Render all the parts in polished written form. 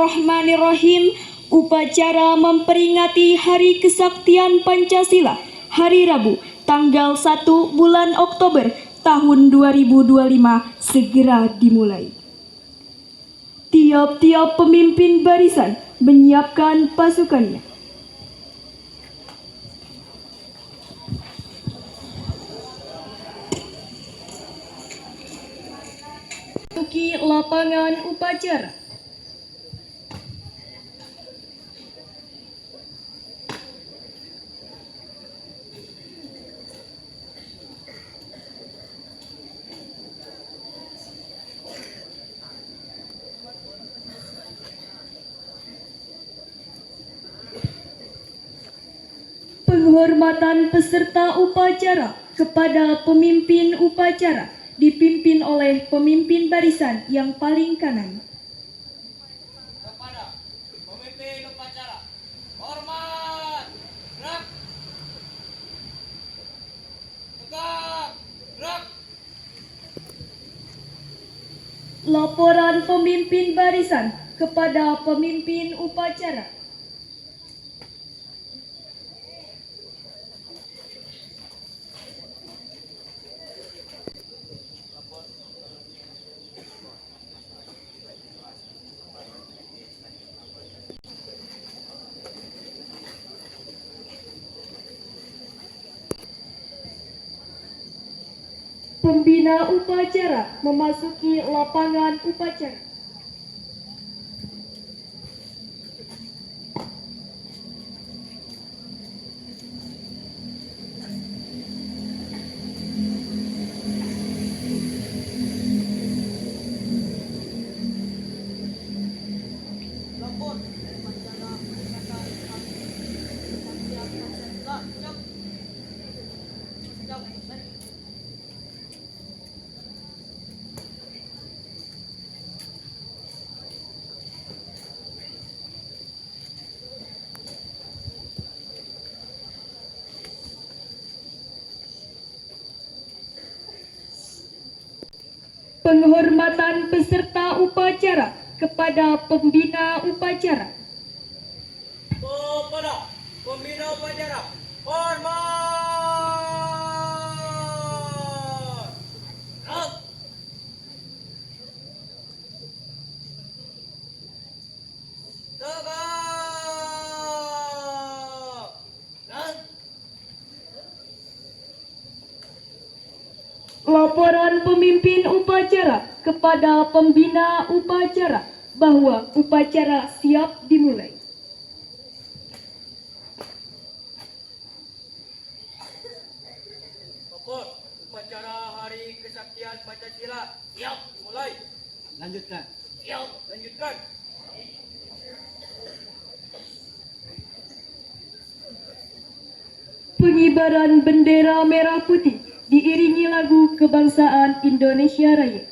Bismillahirrahmanirrahim. Upacara memperingati Hari Kesaktian Pancasila hari Rabu tanggal 1 bulan Oktober tahun 2025 segera dimulai. Tiap-tiap pemimpin barisan menyiapkan pasukannya. Memasuki lapangan upacara. Penghormatan peserta upacara kepada pemimpin upacara dipimpin oleh pemimpin barisan yang paling kanan. Kepada pemimpin upacara, hormat, gerak, tegak, gerak. Laporan pemimpin barisan kepada pemimpin upacara. Pembina upacara memasuki lapangan upacara. Lapor upacara peringatan Hari Kesaktian Pancasila. Siap. Penghormatan peserta upacara kepada pembina upacara. Kepada pembina upacara, hormat, gerak, tegak, gerak. Laporan pemimpin upacara kepada pembina upacara bahwa upacara siap dimulai. Lapor upacara Hari Kesaktian Pancasila siap dimulai. Lanjutkan. Siap, lanjutkan. Pengibaran bendera merah putih diiringi lagu kebangsaan Indonesia Raya.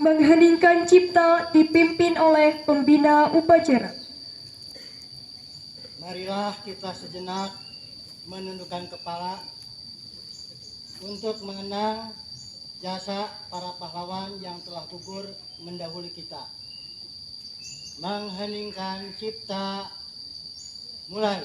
Mengheningkan cipta dipimpin oleh pembina upacara. Marilah kita sejenak menundukkan kepala untuk mengenang jasa para pahlawan yang telah gugur mendahului kita. Mengheningkan cipta, mulai.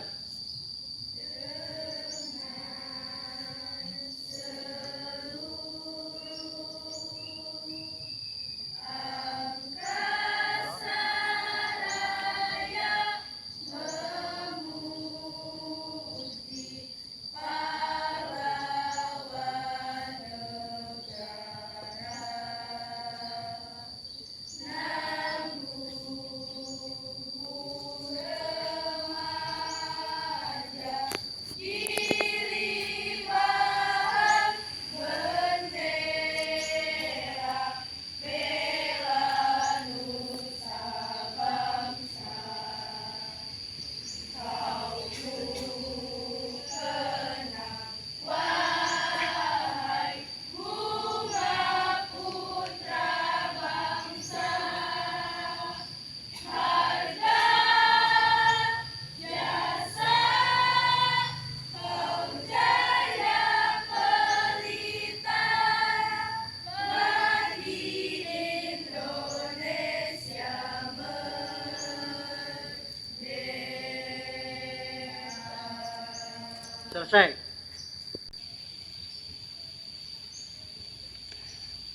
Selesai.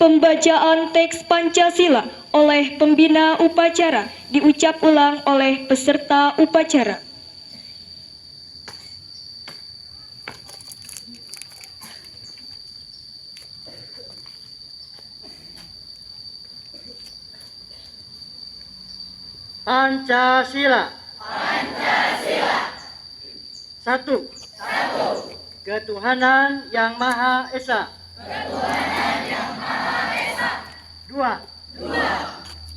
Pembacaan teks Pancasila oleh pembina upacara diucap ulang oleh peserta upacara. Pancasila. Pancasila. Satu. Ketuhanan yang Maha Esa. Dua.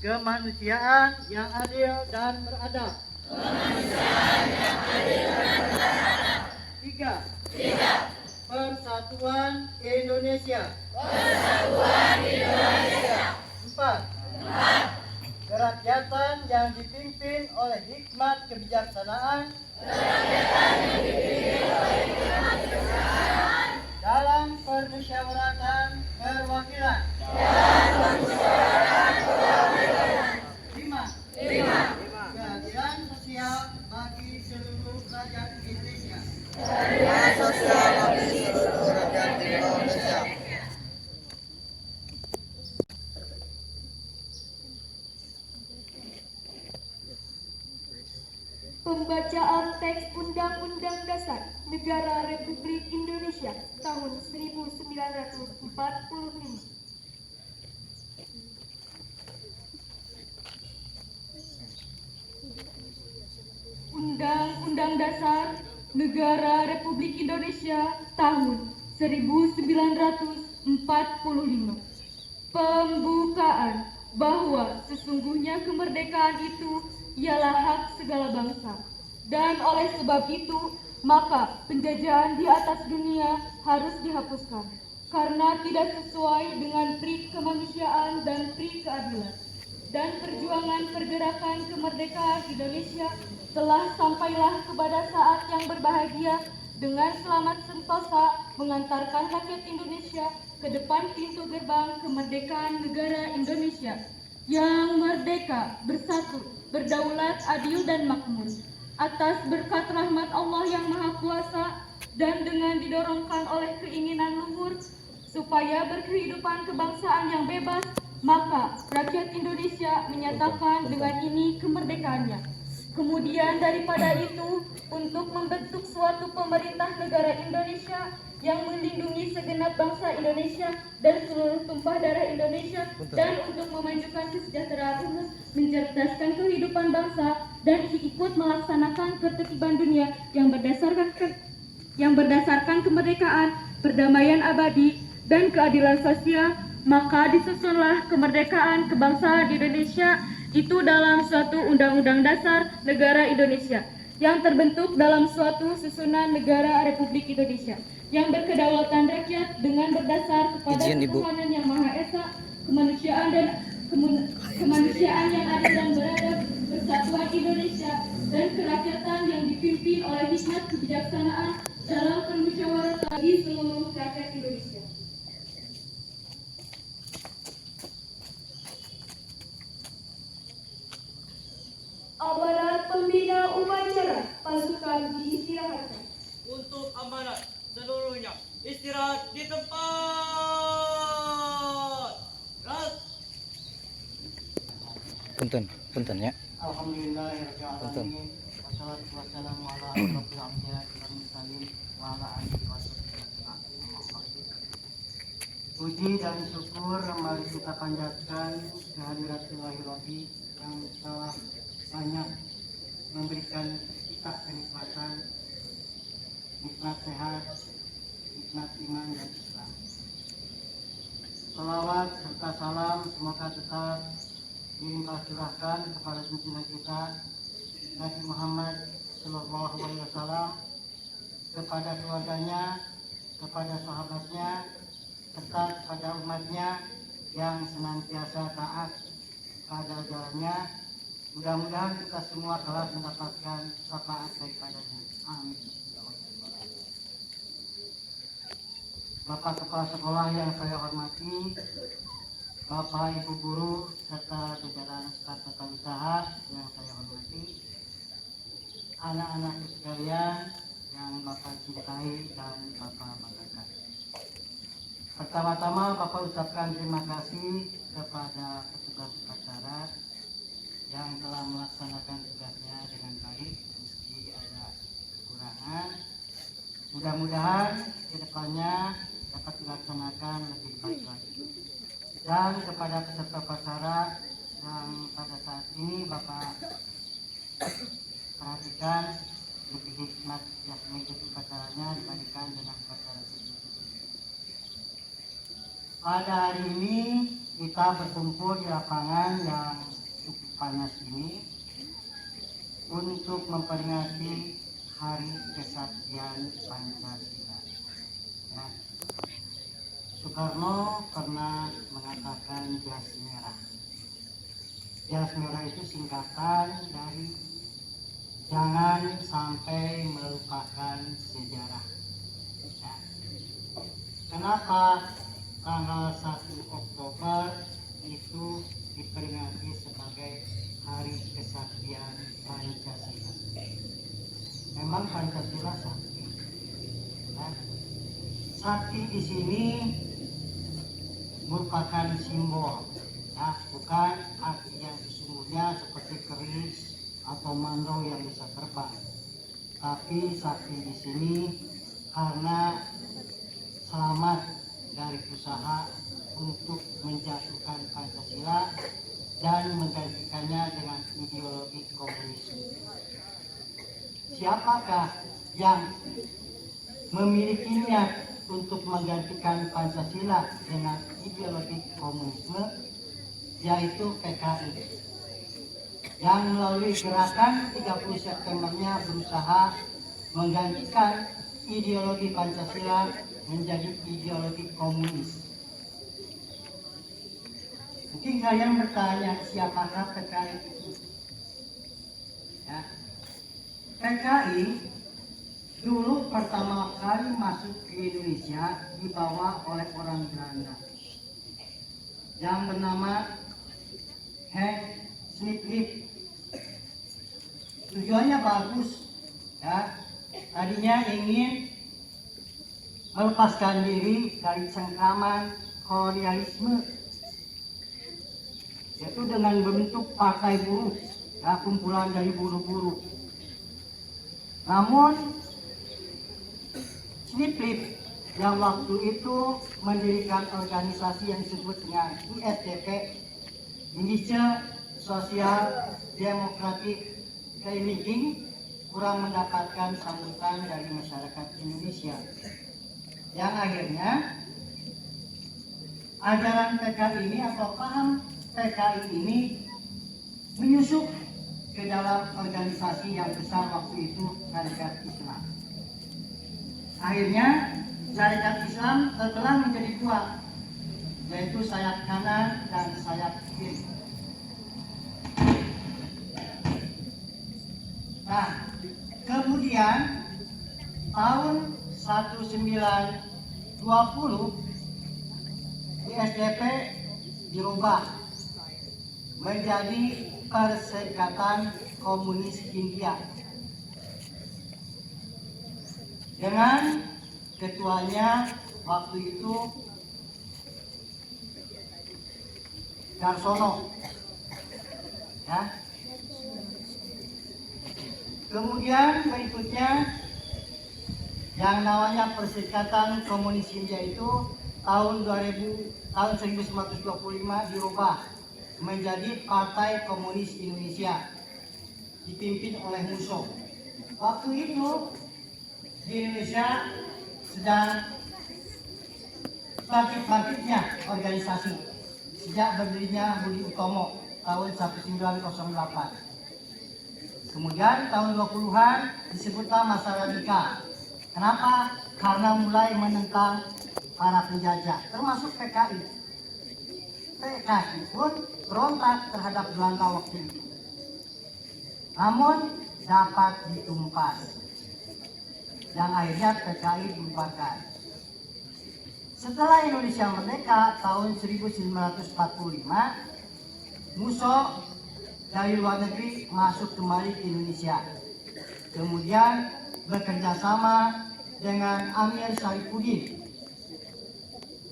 Kemanusiaan yang adil dan beradab. Tiga. Persatuan Indonesia. Empat. Kerakyatan yang dipimpin oleh hikmat kebijaksanaan dalam permusyawaratan perwakilan. Lima. Keadilan sosial bagi seluruh rakyat Indonesia. Pembacaan teks Undang-Undang Dasar Negara Republik Indonesia tahun 1945. Undang-Undang Dasar Negara Republik Indonesia tahun 1945. Pembukaan bahwa sesungguhnya kemerdekaan itu ialah hak segala bangsa, dan oleh sebab itu maka penjajahan di atas dunia harus dihapuskan karena tidak sesuai dengan pri kemanusiaan dan pri keadilan. Dan perjuangan pergerakan kemerdekaan Indonesia telah sampailah kepada saat yang berbahagia dengan selamat sentosa mengantarkan rakyat Indonesia ke depan pintu gerbang kemerdekaan negara Indonesia yang merdeka, bersatu, berdaulat, adil dan makmur. Atas berkat rahmat Allah yang Maha Kuasa dan dengan didorongkan oleh keinginan luhur supaya berkehidupan kebangsaan yang bebas, maka rakyat Indonesia menyatakan dengan ini kemerdekaannya. Kemudian daripada itu, untuk membentuk suatu pemerintah negara Indonesia yang melindungi segenap bangsa Indonesia dan seluruh tumpah darah Indonesia, dan untuk memajukan kesejahteraan umum, mencerdaskan kehidupan bangsa, dan ikut melaksanakan ketertiban dunia yang berdasarkan kemerdekaan, perdamaian abadi, dan keadilan sosial, maka disusunlah kemerdekaan kebangsaan di Indonesia itu dalam suatu Undang-Undang Dasar Negara Indonesia yang terbentuk dalam suatu susunan negara Republik Indonesia yang berkedaulatan rakyat dengan berdasar kepada ketuhanan yang Maha Esa, kemanusiaan dan kemanusiaan yang adil dan beradab, persatuan Indonesia, dan kerakyatan yang dipimpin oleh hikmat kebijaksanaan dalam permusyawaratan bagi seluruh rakyat Indonesia. Amanat pembina upacara pasukan diistirahatkan. Untuk amanat seluruhnya istirahat di tempat. Ras. Punten ya. Alhamdulillahirrahmanirrahim. Wassalatu wassalamu ala asyrofil anbiya'i wal mursalin wa ala alihi wasallam. Puji dan syukur mari kita panjatkan kehadirat Ilahi Rabbi yang telah banyak memberikan kita kenikmatan, nikmat sehat, nikmat iman dan Islam. Salawat serta salam semoga tetap dilimpah curahkan kepada junjungan kita Nabi Muhammad Sallallahu Alaihi Wasallam, kepada keluarganya, kepada sahabatnya, serta kepada umatnya yang senantiasa taat pada ajarannya. Mudah-mudahan kita semua telah mendapatkan syafaat daripadanya. Amin. Bapak Kepala Sekolah yang saya hormati, Bapak Ibu Guru serta jajaran staf tata usaha yang saya hormati, anak-anak sekalian yang Bapak cintai dan Bapak banggakan. Pertama-tama Bapak ucapkan terima kasih kepada petugas upacara yang telah melaksanakan tugasnya dengan baik meski ada kekurangan. Mudah-mudahan kedepannya dapat dilaksanakan lebih baik lagi. Dan kepada peserta upacara yang pada saat ini Bapak perhatikan lebih hikmat yang mengikuti upacaranya dibandingkan dengan upacara sebelumnya. Pada hari ini kita berkumpul di lapangan yang cukup panas ini untuk memperingati Hari Kesaktian Pancasila. Ya. Soekarno pernah mengatakan jas merah. Jas merah itu singkatan dari jangan sampai melupakan sejarah. Ya. Kenapa tanggal 1 Oktober itu diperingati sebagai Hari Kesaktian Pancasila? Memang Pancasila sakti. Ya. Sakti di sini merupakan simbol, ya, bukan arti yang sesungguhnya seperti keris atau mandau yang bisa terbang. Tapi sakti di sini karena selamat dari usaha untuk menjatuhkan Pancasila dan menggantikannya dengan ideologi komunisme. Siapakah yang memiliki niat untuk menggantikan Pancasila dengan ideologi komunisme? Yaitu PKI, yang melalui gerakan 30 Septembernya berusaha menggantikan ideologi Pancasila menjadi ideologi komunis. Mungkin kalian bertanya, siapakah PKI itu? Ya. PKI dulu pertama kali masuk ke Indonesia dibawa oleh orang Belanda yang bernama Henk Snitlip. Tujuannya bagus, ya. Tadinya ingin melepaskan diri dari cengkraman kolonialisme, yaitu dengan membentuk partai buruh, ya, kumpulan dari buruh-buruh. Namun Snitlip yang waktu itu mendirikan organisasi yang disebut dengan ISDP, Indonesia Social Democratic Vereniging, kurang mendapatkan sambutan dari masyarakat Indonesia, yang akhirnya ajaran PKI ini atau paham PKI ini menyusup ke dalam organisasi yang besar waktu itu, Syarikat Islam. Akhirnya Syarikat Islam telah menjadi dua, yaitu sayap kanan dan sayap kiri. Nah, kemudian tahun 1920 ISDP dirubah menjadi Perserikatan Komunis Hindia dengan ketuanya waktu itu Darsono, ya. Kemudian berikutnya yang namanya Perserikatan Komunis Hindia itu tahun 1925 dirubah menjadi Partai Komunis Indonesia dipimpin oleh Musso. Waktu itu di Indonesia sedang bangkit-bangkitnya organisasi sejak berdirinya Budi Utomo tahun 1908. Kemudian tahun 20-an disebutlah masa radikal. Kenapa? Karena mulai menentang para penjajah, termasuk PKI. PKI pun berontak terhadap Belanda waktu itu. Namun dapat ditumpas. Yang akhirnya PKI dibubarkan. Setelah Indonesia merdeka tahun 1945, Musso dari luar negeri masuk kembali ke Indonesia. Kemudian bekerja sama dengan Amir Syarifuddin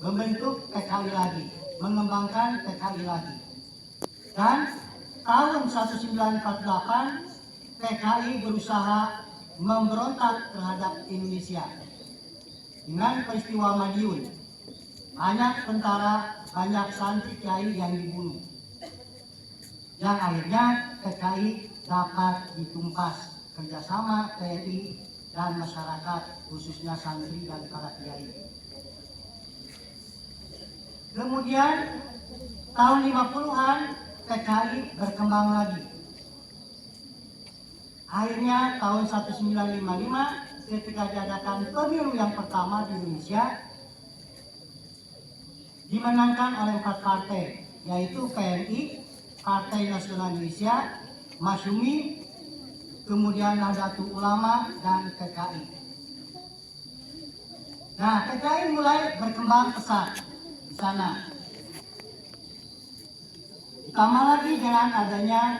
membentuk PKI lagi, mengembangkan PKI lagi. Dan tahun 1948 PKI berusaha memberontak terhadap Indonesia dengan peristiwa Madiun. Banyak tentara, banyak santri kiai yang dibunuh. Yang akhirnya PKI dapat ditumpas kerjasama TNI dan masyarakat, khususnya santri dan para kiai. Kemudian tahun 50-an PKI berkembang lagi. Akhirnya tahun 1955 ketika diadakan pemilu yang pertama di Indonesia dimenangkan oleh 4 partai, yaitu PNI, Partai Nasional Indonesia, Masyumi, kemudian Nahdlatul Ulama, dan PKI. Nah, PKI mulai berkembang pesat di sana. Ditambah lagi dengan adanya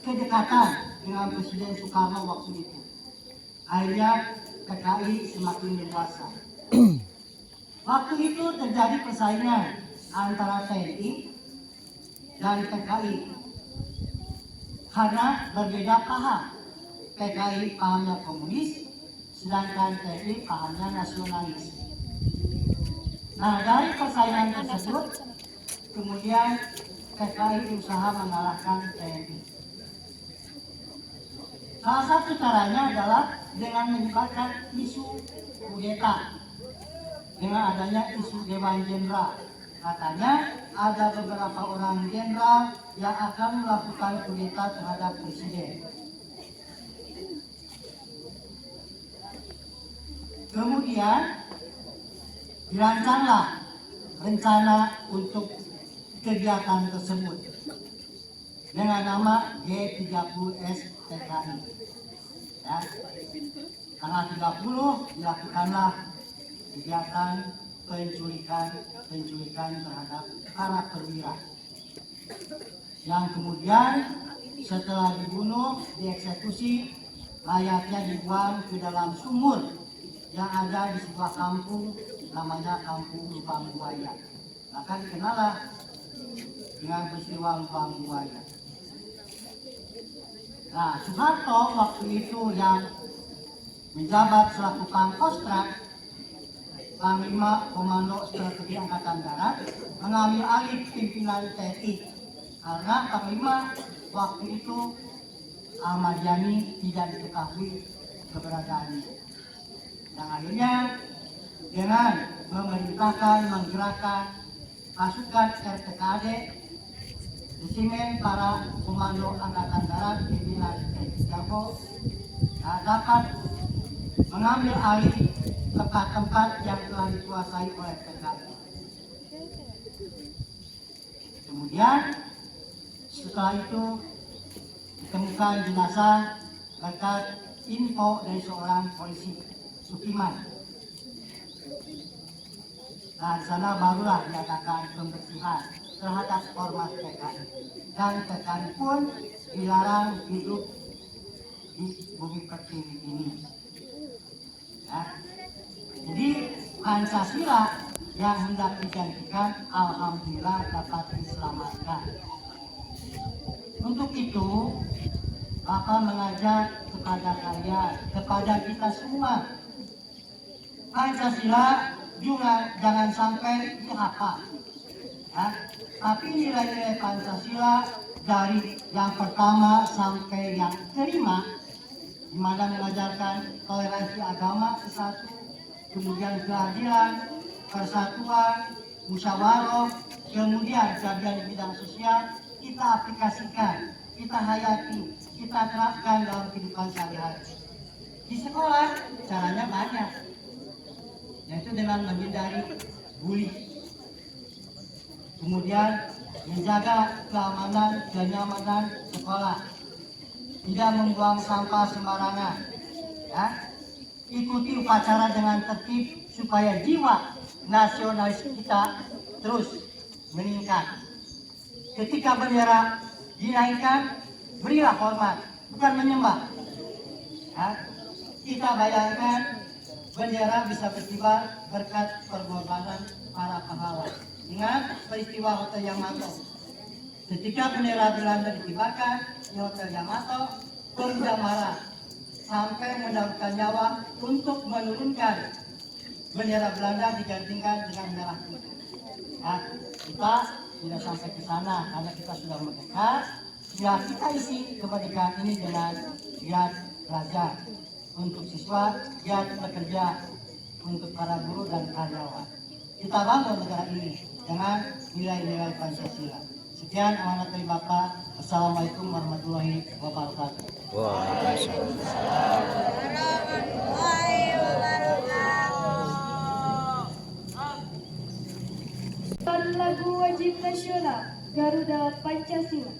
kedekatan dengan Presiden Soekarno waktu itu. Akhirnya PKI semakin dewasa. Waktu itu terjadi persaingan antara TNI dan PKI karena berbeda paham. PKI pahamnya komunis, sedangkan TNI pahamnya nasionalis. Nah, dari persaingan tersebut kemudian PKI berusaha mengalahkan TNI. Salah satu caranya adalah dengan menyebarkan isu kudeta. Dengan adanya isu Dewan Jenderal, katanya ada beberapa orang jenderal yang akan melakukan kudeta terhadap presiden. Kemudian dirancanglah rencana untuk kegiatan tersebut dengan nama G30S PKI. Ya. Tanggal 30 dilakukanlah kegiatan penculikan terhadap para perwira yang kemudian setelah dibunuh, dieksekusi, mayatnya dibuang ke dalam sumur yang ada di sebuah kampung namanya Kampung Lubang Buaya. Maka dikenallah dengan peristiwa Lubang Buaya. Nah, Soeharto waktu itu yang menjabat selaku Pangkostrat, Panglima Komando Strategi Angkatan Darat, mengambil alih pimpinan TNI karena Panglima waktu itu Ahmad Yani tidak diketahui keberadaannya. Dan akhirnya dengan menggerakkan pasukan RPKAD, resimen para komando Angkatan Darat pimpinan TNI Jago dapat mengambil alih tempat-tempat yang telah dikuasai oleh PKI. Kemudian setelah itu ditemukan jenazah berkat info dari seorang polisi Sukiman. Nah, di sana barulah diadakan pembersihan terhadap ormas PKI, dan PKI pun dilarang hidup di bumi pertiwi ini. Ya. Jadi Pancasila yang hendak digantikan alhamdulillah dapat diselamatkan. Untuk itu Bapak mengajak kepada kalian, kepada kita semua, Pancasila juga jangan sampai dihafal, ya. Tapi nilai-nilai Pancasila dari yang pertama sampai yang kelima, di mana mengajarkan toleransi agama satu, kemudian keadilan, persatuan, musyawarah, kemudian keadilan di bidang sosial, kita aplikasikan, kita hayati, kita terapkan dalam kehidupan sehari-hari. Di sekolah caranya banyak, yaitu dengan menghindari bully, kemudian menjaga kenyamanan sekolah, tidak membuang sampah sembarangan, ya. Ikuti upacara dengan tertib supaya jiwa nasionalis kita terus meningkat. Ketika bendera dinaikkan, berilah hormat, bukan menyembah, ya. Kita bayangkan bendera bisa berkibar berkat pengorbanan para pahlawan. Ingat peristiwa Hotel Yamato. Ketika bendera Belanda dikibarkan di Hotel Yamato, pemuda marah sampai menaruhkan nyawa untuk menurunkan bendera Belanda digantikan dengan merah putih. Nah, kita tidak sampai ke sana karena kita sudah merdeka. Ya, kita isi kemerdekaan ini dengan giat belajar untuk siswa, giat bekerja untuk para guru dan karyawan. Kita bangun negara ini dengan nilai-nilai Pancasila. Sekian amanat dari Bapak. Assalamualaikum warahmatullahi wabarakatuh. Lagu wajib nasional Garuda Pancasila.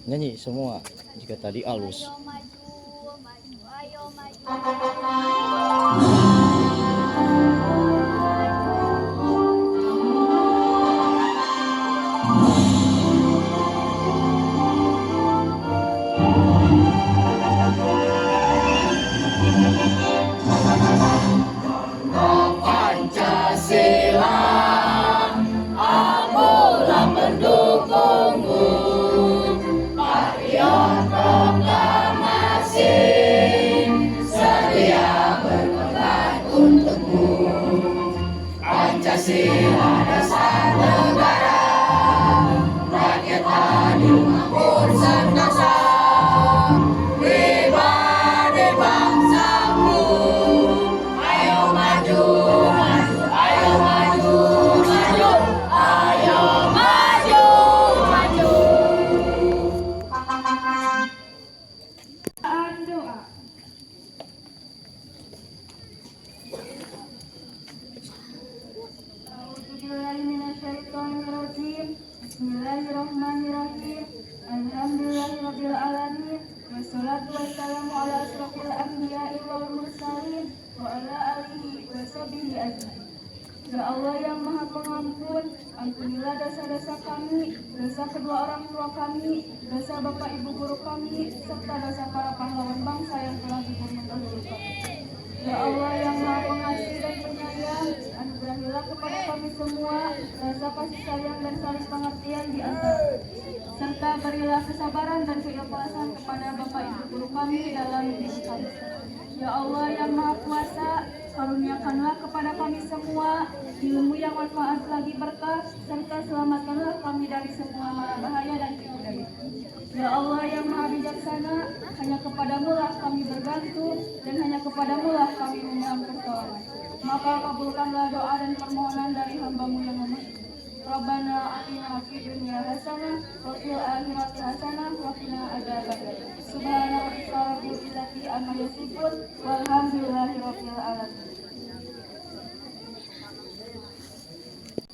Nyanyi semua jika tadi halus. Ayo maju, ayo maju. Doa. Bismillahirrahmanirrahim. Alhamdulillahirabbil alamin. Wassalatu wassalamu ala asrofil anbiya'i wal mursalin wa ala alihi wa sahbihi ajmain. Ya Allah yang Maha Pengampun, ampunilah dosa-dosa kami, dosa kedua orang tua kami, dosa bapak ibu guru kami, serta dosa para pahlawan bangsa yang telah dibunuh dahulu kami. Ya Allah yang Maha Pengasih dan Penyayang, anugerahilah kepada kami semua rasa kasih sayang dan saling pengertian di antara serta berilah kesabaran dan keikhlasan kepada bapak ibu guru kami dalam hidup kami. Ya Allah yang Maha Kuasa, karuniakanlah kepada kami semua ilmu yang manfaat lagi berkah, serta selamatkanlah kami dari semua mara bahaya dan tipu daya. Ya Allah yang Maha Bijaksana, hanya kepadamu lah kami bergantung dan hanya kepadamu lah kami memohon pertolongan. Maka kabulkanlah doa dan permohonan dari hamba-Mu yang lemah. Rabbana atina fid dunya hasanah wa fil akhirati hasanah wa qina adzabannar. Subhana rabbika rabbil izzati amma yasifun walhamdulillahi rabbil alamin.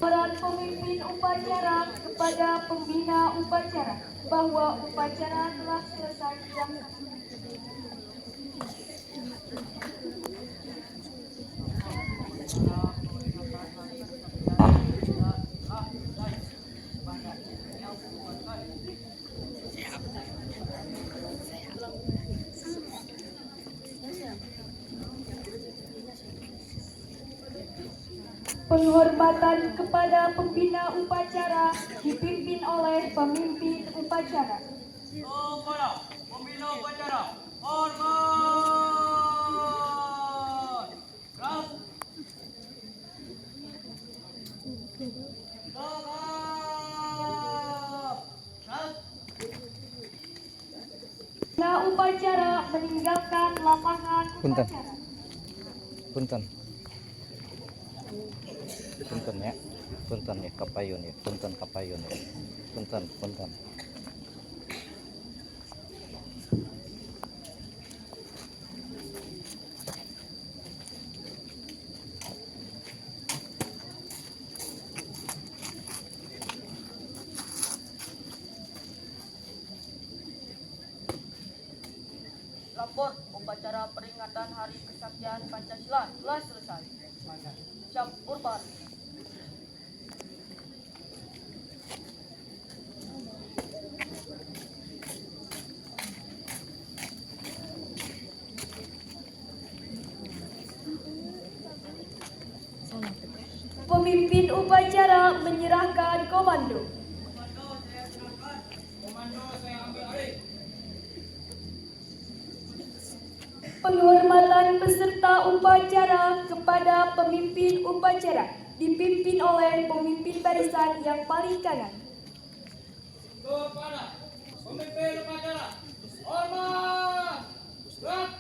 Peran pemimpin upacara kepada pembina upacara bahwa upacara telah selesai dilaksanakan. Penghormatan kepada pembina upacara dipimpin oleh pemimpin upacara. Kepada pembina upacara, hormat. Gerak. Tegap. Gerak. Pembina upacara meninggalkan lapangan Punten. upacara. Punten. Punten ya. Punten ya kapayun ya. Punten kapayun ya. Punten, punten. Lapor upacara peringatan Hari Kesaktian Pancasila telah selesai. Siap Urban. Pemimpin upacara menyerahkan komando. Komando saya serahkan. Komando saya ambil alih. Penghormatan peserta upacara kepada pemimpin upacara dipimpin oleh pemimpin barisan yang paling kanan. Kepada pemimpin upacara, hormat. Gerak.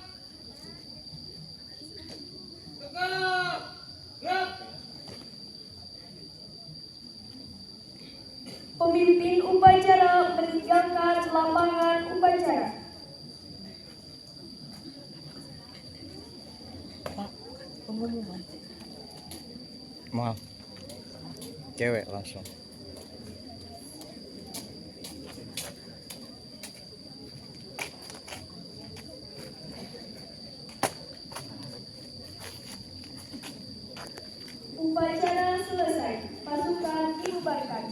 Tegap. Gerak. Pemimpin upacara meninggalkan lapangan upacara. Maaf. Cewek langsung. Upacara selesai. Pasukan dibubarkan.